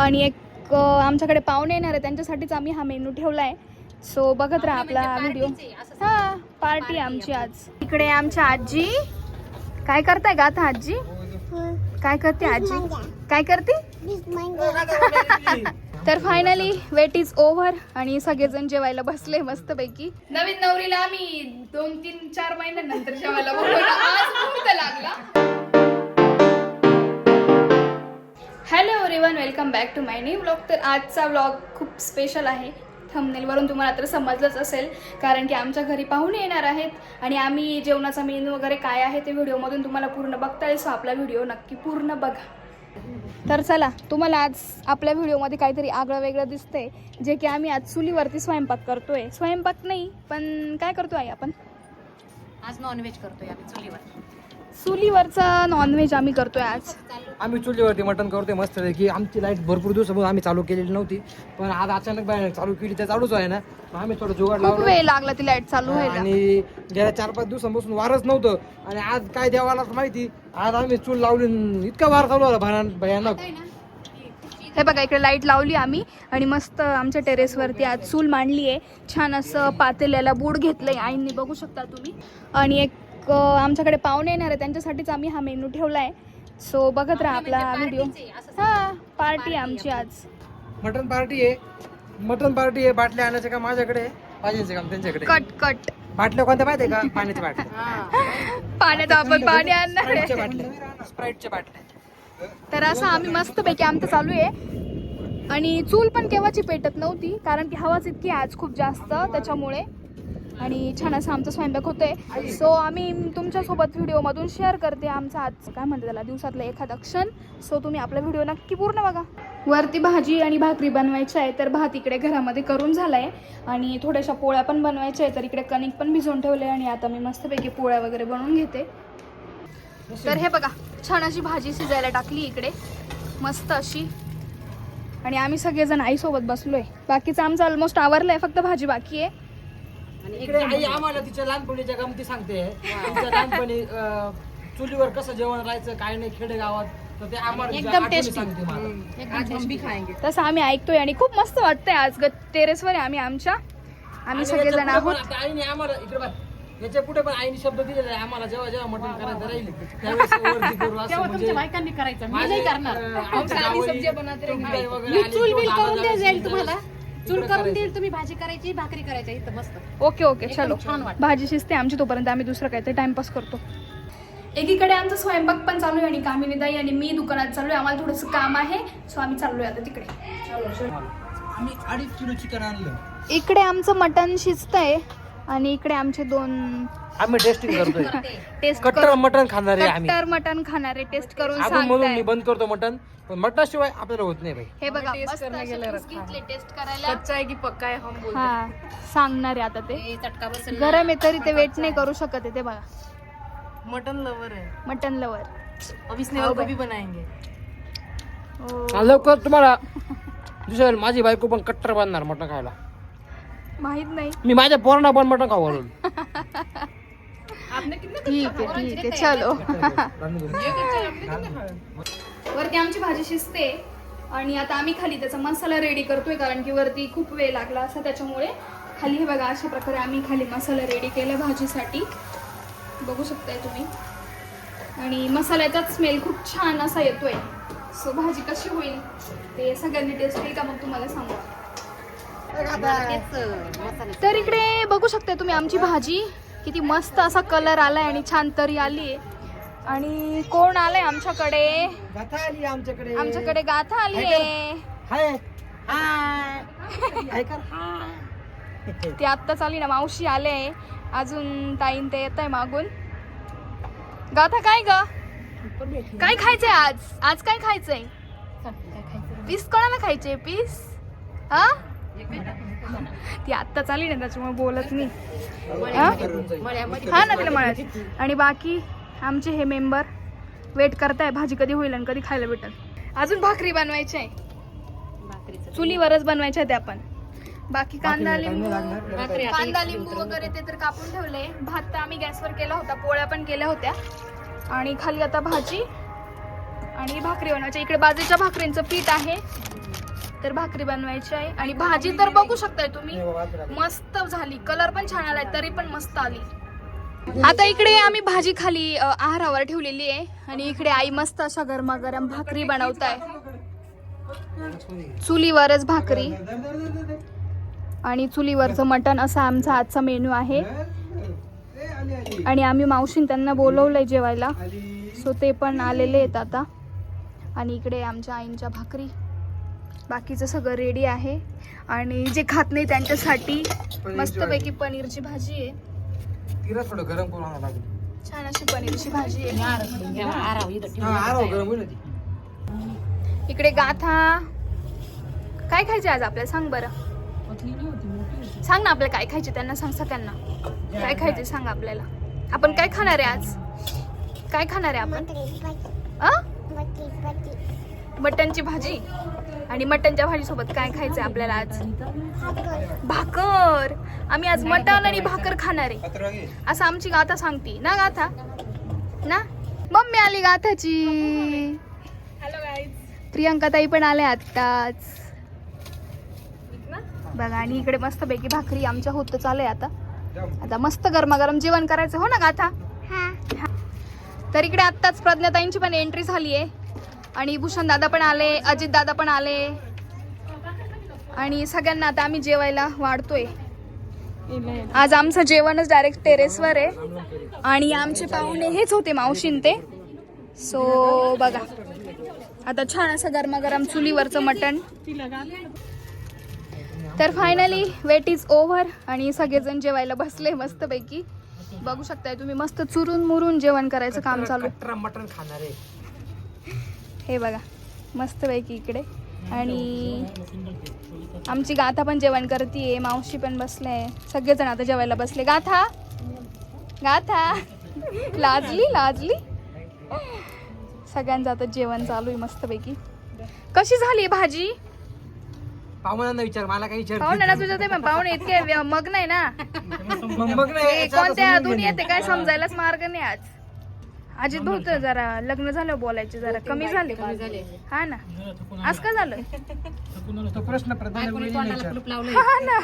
आणि एक आमच्याकडे पाहुणे येणार आहे, त्यांच्यासाठीच आम्ही हा मेनू ठेवला आहे. सो बघत राहा आपला व्हिडिओ. हा, पार्टी आमची आज. इकडे आमच्या आजी काय करताय का आता? आजी काय करते? आजी काय करते? तर फायनली वेट इज ओव्हर आणि सगळेजण जेवायला बसले मस्तपैकी. नवीन नवरीला आम्ही 2-3-4 महिन्यानंतर जेवायला बोलवलं. आज मुहूर्त लागला. Hello everyone, welcome back to my new vlog. तर आजचा व्लॉग खूप स्पेशल आहे. थंबनेलवरून तुम्हाला तर समजलंच असेल, कारण की आमच्या घरी पाहुणे येणार आहेत आणि आम्ही जेवणाचा मेनू वगैरे काय आहे ते व्हिडिओमधून तुम्हाला पूर्ण बघता येईल. सो आपला व्हिडिओ नक्की पूर्ण बघा. तर चला, तुम्हाला आज आपल्या व्हिडिओमध्ये काहीतरी आगळं वेगळं दिसतंय, जे की आम्ही आज चुलीवरती स्वयंपाक करतोय. स्वयंपाक नाही, पण काय करतोय आपण आज नॉनव्हेज करतोय आम्ही चुलीवर. चुलीवरचा नॉनव्हेज आम्ही करतोय आज. आम्ही चुलीवरती मटण करतोय मस्त की आमची लाईट भरपूर दिवसापासून आम्ही चालू केलेली नव्हती, पण आज अचानक बाहेर चालू केली तर चालूच आहे ना. आम्ही थोडं जुगाड खूप लावलं वेळ लागला ती लाईट चालू व्हायला. आणि गेल्या 4-5 दिवसांपासून वारच नव्हतं आणि आज काय देवालाच माहिती, आज आम्ही चूल लावली, इतका वार चालू आला भयानक. हे बघा, इकडे लाईट लावली आम्ही आणि मस्त आमच्या टेरेसवरती आज चूल मांडली आहे. छान असं पातेल्याला बूड घेतलंय आईंनी, बघू शकता तुम्ही. आणि एक आमच्याकडे पाहुणे येणार आहे, त्यांच्यासाठीच आम्ही हा मेनू ठेवला आहे. सो बघत राहा आपला व्हिडिओ. हा, पार्टी आमची आज. मटन पार्टी आहे. बाटल्या आणायचं का माझ्याकडे, पाहिजे काम त्यांच्याकडे. कट बाटल्या कोणत्या माहिती आहे का? पाण्याच्या बाटल्या. पाण्यात आपण पाणी आणणार आहे. स्प्राईटच्या बाटल्या. तर असं आम्ही मस्तपैकी आमचं चालू आहे. आणि चूल पण केव्हाची पेटत नव्हती, कारण की हवाच इतकी आज खूप जास्त त्याच्यामुळे. आणि छान असं आमचा स्वयंपाक होतोय. सो आम्ही तुमच्यासोबत व्हिडिओमधून शेअर करते आमचा आज काय म्हणते त्याला, दिवसातला एखादा क्षण. सो तुम्ही आपला व्हिडिओ नक्की पूर्ण बघा. वरती भाजी आणि भाकरी बनवायच्या आहे, तर भात इकडे घरामध्ये करून झालाय आणि थोड्याशा पोळ्या पण बनवायच्या आहे. तर इकडे कणिक पण भिजवून ठेवले आणि आता मी मस्तपैकी पोळ्या वगैरे बनवून घेते. तर हे बघा, छान अशी भाजी शिजायला टाकली इकडे मस्त अशी. आणि आम्ही सगळेजण आईसोबत बसलोय. बाकीचं आमचं ऑलमोस्ट आवरलंय, फक्त भाजी बाकी आहे. इकडे आई आम्हाला तिच्या लहानपणीच्या गमती सांगते. तिच्या लहानपणी चुलीवर कसं जेवण राहायचं, काय नाही खेडेगावात, तर ते आम्हाला एकदम आठवणी टेस्टी. सांगते मला. आज हम भी खाएंगे. तसं आम्ही ऐकतोय आणि खूप मस्त वाटतंय. आज टेरेसवर आहे आम्ही सगळेजण आहोत. आईने आम्हाला इकडे बघ, याच्या पुढे पण आईने शब्द दिलेला आहे आम्हाला, जेव्हा मटण करायचं राहील त्यावेळेस वरती करू असं. तेव्हा म्हणजे तुमच्या बायकांनी करायचं, मी नाही करणार. आमच्या आम्ही गावी सब्जी बनवते. तुमच्या वगैरे मी आली चूल बिल किंवा करून दादा देईल दादा तुम्हाला. चूल इकडं करून करायचं. देईल, तुम्ही भाजी करायची, भाकरी करायच्या इथं मस्त. ओके एकदम चलो, छान वाटतं. भाजी शिजते आमची, तोपर्यंत आम्ही दुसरं काहीतरी टाइमपास करतो. एकीकडे आमचा स्वयंपाक पण चालू आहे आणि कामिनी ताई आणि मी दुकानात चालू आहे. आम्हाला थोडंसं काम आहे, सो आम्ही चाललोय आता तिकडे. आम्ही 2.5 किलो चिकन आणलं. इकडे आमचं मटण शिजतंय आणि इकडे आमचे 2 आम्ही टेस्टिंग करतोय. टेस्ट कट्टर मटण खाणारे आम्ही. कट्टर मटण खाणारे टेस्ट करून आपण म्हणून मी सांगताय. बंद करतो मटण, पण मटणाशिवाय आपल्याला होत नाही भाई. हे बघा, टेस्ट मस्त करने असे गेले piece रखा. घेतले टेस्ट करायला. कच्चा आहे की पक्का आहे हम बोलते. हा, सांगणार आहे आता ते. हे चटका बसेल. गरम आहे तरी ते वेट नाही करू शकत आहे. ते बघा, मटन लवर है. Mutton lover. अब इसने और भी बनाएंगे. लवकर तुम्हाला दुसऱ्या माझी बायको पण कट्टर बांधणार मटण खायला. माहित नाही. मी माझ्या पोरांना पण मटण खाऊ घालून. ठीक आहे चलो. वरती आमची भाजी शिजते आणि आता आम्ही खाली त्याचा मसाला रेडी करतोय, कारण की वरती खूप वेळ लागला असं, त्याच्यामुळे खाली हे बघा अशा प्रकारे आम्ही खाली मसाला रेडी केला भाजीसाठी, बघू शकताय तुम्ही. आणि मसाल्याचा स्मेल खूप छान असा येतोय. सो भाजी कशी होईल ते सगळ्यांनी टेस्ट केली का मग तुम्हाला सांगू. तर इकडे बघू शकता तुम्ही आमची भाजी किती मस्त असा कलर आलाय आणि छान तरी आली आहे. आणि कोण आलंय आमच्याकडे? गाथा आली आमच्याकडे. आमच्याकडे गाथा आली आहे. हाय हाय कर हाय. ती आत्ताच आली ना, मावशी आले. अजून ताईन ते येत आहे मागून. गाथा काय ग, काय खायचंय आज? आज काय खायचंय? पीस कोणाला खायचे? पीस हा, ती आत्ताच आली ना त्याच्यामुळे बोलत नाही. हा ना, तिला म्हणत. आणि बाकी आमचे हे मेंबर वेट करताय भाजी कधी होईल आणि कधी खायला भेटेल. अजून भाकरी बनवायची आहे, चुलीवरच बनवायच्या त्या पण. बाकी कांदा लिंबू वगैरे ते तर कापून ठेवले. भात तर आम्ही गॅसवर केला होता, पोळ्या पण केल्या होत्या आणि खाली आता भाजी आणि भाकरी बनवायची. इकडे बाजरीच्या भाकरींचं पीठ आहे तर भाकरी बनवायची आहे आणि भाजी तर बघू शकताय तुम्ही मस्त झाली, कलर पण छान आलाय, तरी पण मस्त आली. आता इकडे आम्ही भाजी खाली आहारावर ठेवलेली आहे आणि इकडे आई मस्त अशा गरमागरम भाकरी बनवताय, चुलीवरच भाकरी आणि चुलीवरचं मटण असा आमचा आजचा मेनू आहे. आणि आम्ही मावशीन त्यांना बोलवलंय जेवायला, सो ते पण आलेले आहेत आता. आणि इकडे आमच्या आईंच्या भाकरी, बाकीचं सगळं रेडी आहे. आणि जे खात नाही त्यांच्यासाठी मस्तपैकी पनीरची भाजी आहे, तिला थोडं गरम करून आणावं लागेल. छान अशी पनीरची भाजी आहे. गरम होईल ती. इकडे गाथा, काय खायचे आज आपल्याला सांग बरं, सांग ना आपल्याला काय खायचे, त्यांना सांग सगळ्यांना काय खायचे सांग आपल्याला. आपण काय खाणार आहे आज, काय खाणार आहे आपण? मटणची भाजी. आणि मटणच्या भाजीसोबत काय खायचंय आपल्याला आज? भाकर. आम्ही आज मटण आणि भाकर खाणार आहे असं आमची गाथा सांगती ना, गाथा ना. मम्मी आली गाथाची. Hello guys. प्रियंका ताई पण आल्या आत्ताच बघा. आणि इकडे मस्त पैकी भाकरी आमच्या होत चालू आहे. आता मस्त गरमागरम जेवण करायचं हो ना गाथा. तर इकडे आत्ताच प्रज्ञाताईंची पण एंट्री झाली आहे आणि भूषण दादा पण आले, अजित दादा पण आले आणि सगळ्यांना आता आम्ही जेवायला वाढतोय. आज आमचं जेवणच डायरेक्ट टेरेसवर आहे आणि आमचे पाहुणे हेच होते, मावशीन ते. सो बघा आता छान असं गरमागरम चुलीवरचं मटण. तर फायनली वेट इज ओव्हर आणि सगळेजण जेवायला बसले मस्तपैकी. बघू शकताय तुम्ही, मस्त चुरून मुरून जेवण करायचं काम चालू आहे. मटण खाणार आहे हे बघा मस्तपैकी इकडे. आणि आमची गाथा पण जेवण करतीये, मावशी पण बसले, सगळेजण आता जेवायला बसले. गाथा गाथा लाजली. सगळ्यांचं आता जेवण चालू आहे मस्तपैकी. कशी झाली भाजी? पाहुण्यांना विचार, मला काही विचार. पाहुण्यांना तुझ्या ते पाहुणे इतके मग्न आहे ना, मग नाही कोणत्या दुनियेत ते काय समजायलाच मार्ग नाही. आज अजित भाऊ तर जरा लग्न झालं बोलायचे जरा कमी झाले हा ना. आज का झालं तो प्रश्न हा ना,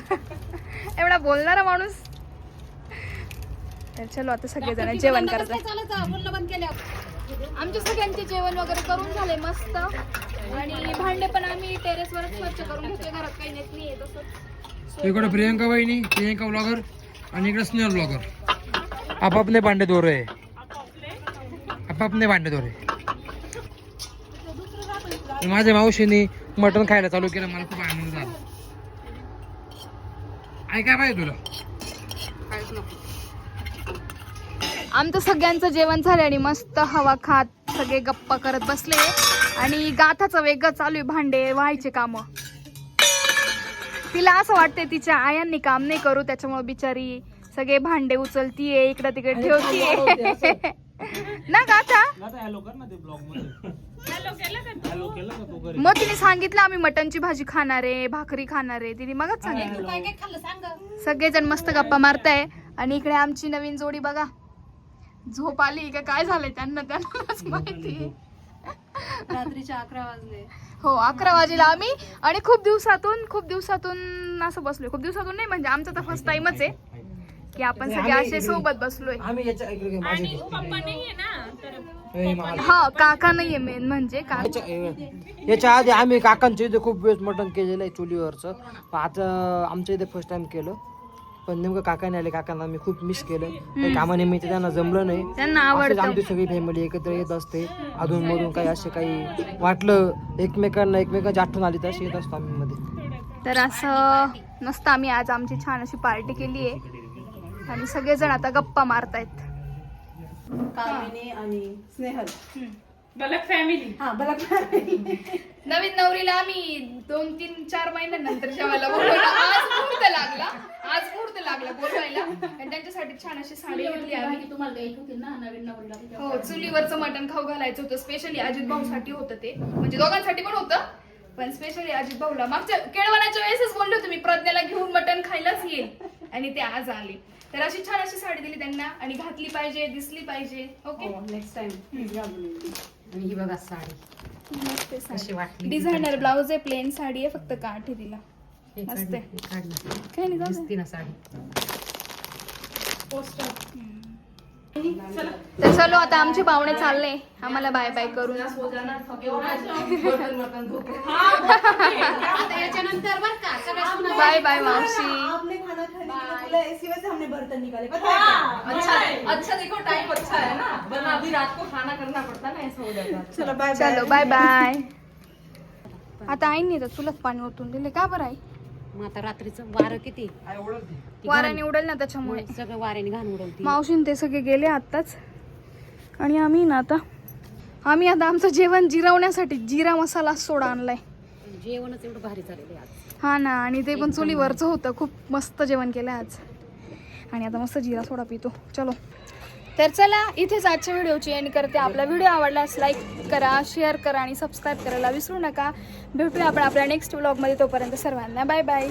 एवढा बोलणारा माणूस. तर चलो आता सगळेजण जेवण करतात. आमचे सगळ्यांचे जेवण वगैरे करून झाले मस्त. आणि भांडे पण आम्ही टेरेसवरच स्वच्छ करून घेतोय, घरात काही नेत नाहीये तसंच. इकडे प्रियंका वहिनी, प्रियंका ब्लॉगर आणि इकडे स्नेहल ब्लॉगर. आपापले भांडे धोरे, आपापले भांडे धोरे. माझ्या मावशीने मटण खायला चालू केलं, मला खूप आनंद झाला. काय पाहिजे तुला? आमचं सगळ्यांचं जेवण झालं आणि मस्त हवा खात सगळे गप्पा करत बसले. आणि गाथाचं वेगळं चालू आहे, भांडे व्हायचे काम. तिला असं वाटतंय तिच्या आयांनी काम नाही करू, त्याच्यामुळे बिचारी सगळे भांडे उचलतीये, इकडे तिकडे ठेवतीये ना गाथा. मग तिने सांगितलं आम्ही मटनची भाजी खाणार आहे, भाकरी खाणार आहे, तिने मगच सांगितलं. सगळेजण मस्त गप्पा मारताय. आणि इकडे आमची नवीन जोडी बघा, झोप आली का काय झालंय त्यांनाच माहिती. रात्रीच्या 11 वाजले. हो 11 वाजेला आम्ही. आणि खूप दिवसातून असं बसलोय. खूप दिवसातून नाही म्हणजे आमचं तर फर्स्ट टाइमच आहे की आपण सगळे असे सोबत बसलोय. हा काका नाहीये मेन म्हणजे. याच्या आधी आम्ही काकांच्या इथे खूप वेळेस मटण केलेलं आहे चुलीवरचं, आता आमच्या इथे फर्स्ट टाइम केलं. पण नेमकं काकाने आले, काकांना आम्ही खूप मिस केलं. कामानिमित्त त्यांना जमलं नाही. त्यांना आवडतं. आमची सगळी फॅमिली एकत्र येत असते, अधून मधून काही असे काही वाटलं एकमेकांची आठवण आली तर येत असतो आम्ही मध्ये. तर असं मस्त आम्ही आज आमची छान अशी पार्टी केली आहे आणि सगळेजण आता गप्पा मारतायत. कामिनी आणि स्नेहल बलक फॅमिली. नवीन नवरीला आम्ही 2-3-4 महिन्यानंतर जेवायला बोलवलं. आज मुहूर्त लागला बोलवायला आणि त्यांच्यासाठी छान अशी साडी घेतली आम्ही. तुम्हाला द्यायची होती ना नवीन नवरीला. हो चुलीवरचं मटण खाऊ घालायचं होतं. स्पेशली अजित भाऊ साठी होतं ते, म्हणजे दोघांसाठी पण होतं पण स्पेशली अजित भाऊला. मागच्या केळवणाच्या वेळेसच बोललो तुम्ही प्रज्ञाला घेऊन मटण खायलाच येईल आणि ते आज आले. तर अशी छान अशी साडी दिली त्यांना आणि घातली पाहिजे, दिसली पाहिजे. Okay next time. आणि ही बघा साडी. मस्त आहे कशी साडी. वाटली डिझायनर ब्लाऊज आहे, प्लेन साडी आहे, फक्त काठ आहे तिला. हे मस्त काढ ना, आहे. हे काढ ना. काही नाही जाऊ दे. दिसते ना साडी तर चलो आता आमचे पाहुणे चालले, आम्हाला बाय बाय करून. बाय बाय मावशी. आपने खाना खाने के लिए बोला, इसी वजह से हमने बर्तन निकाले, पता है क्या? अच्छा देखो टाइम अच्छा है ना, वरना अभी रात को खाना करना पड़ता ना, ऐसा हो जाता है. चलो बाय चलो बाय बाय. आता आईने तर चुलत पाणी ओतून दिले का बरं आई? मग आता रात्रीचं वारं किती वाऱ्याने उडेल ना त्याच्यामुळे. सगळं वाऱ्याने घाण उडवती. मावशीन ते सगळे गेले आत्ताच. आणि आम्ही आता आमचं जेवण जिरवण्यासाठी जिरा मसाला सोडा आणलाय. जेवणच एवढं भारी झालेलं आहे आज. हा ना, आणि ते पण चुलीवरचं होतं. खूप मस्त जेवण केलं आज. आणि आता मस्त जिरा सोडा पितो. चलो तर चला, इथेच आजच्या व्हिडिओची एंड करते. आपला व्हिडिओ आवडल्यास लाईक करा, शेअर करा आणि सबस्क्राईब करायला विसरू नका. भेटूया आपण आपल्या नेक्स्ट व्लॉगमध्ये. तोपर्यंत सर्वांना बाय बाय.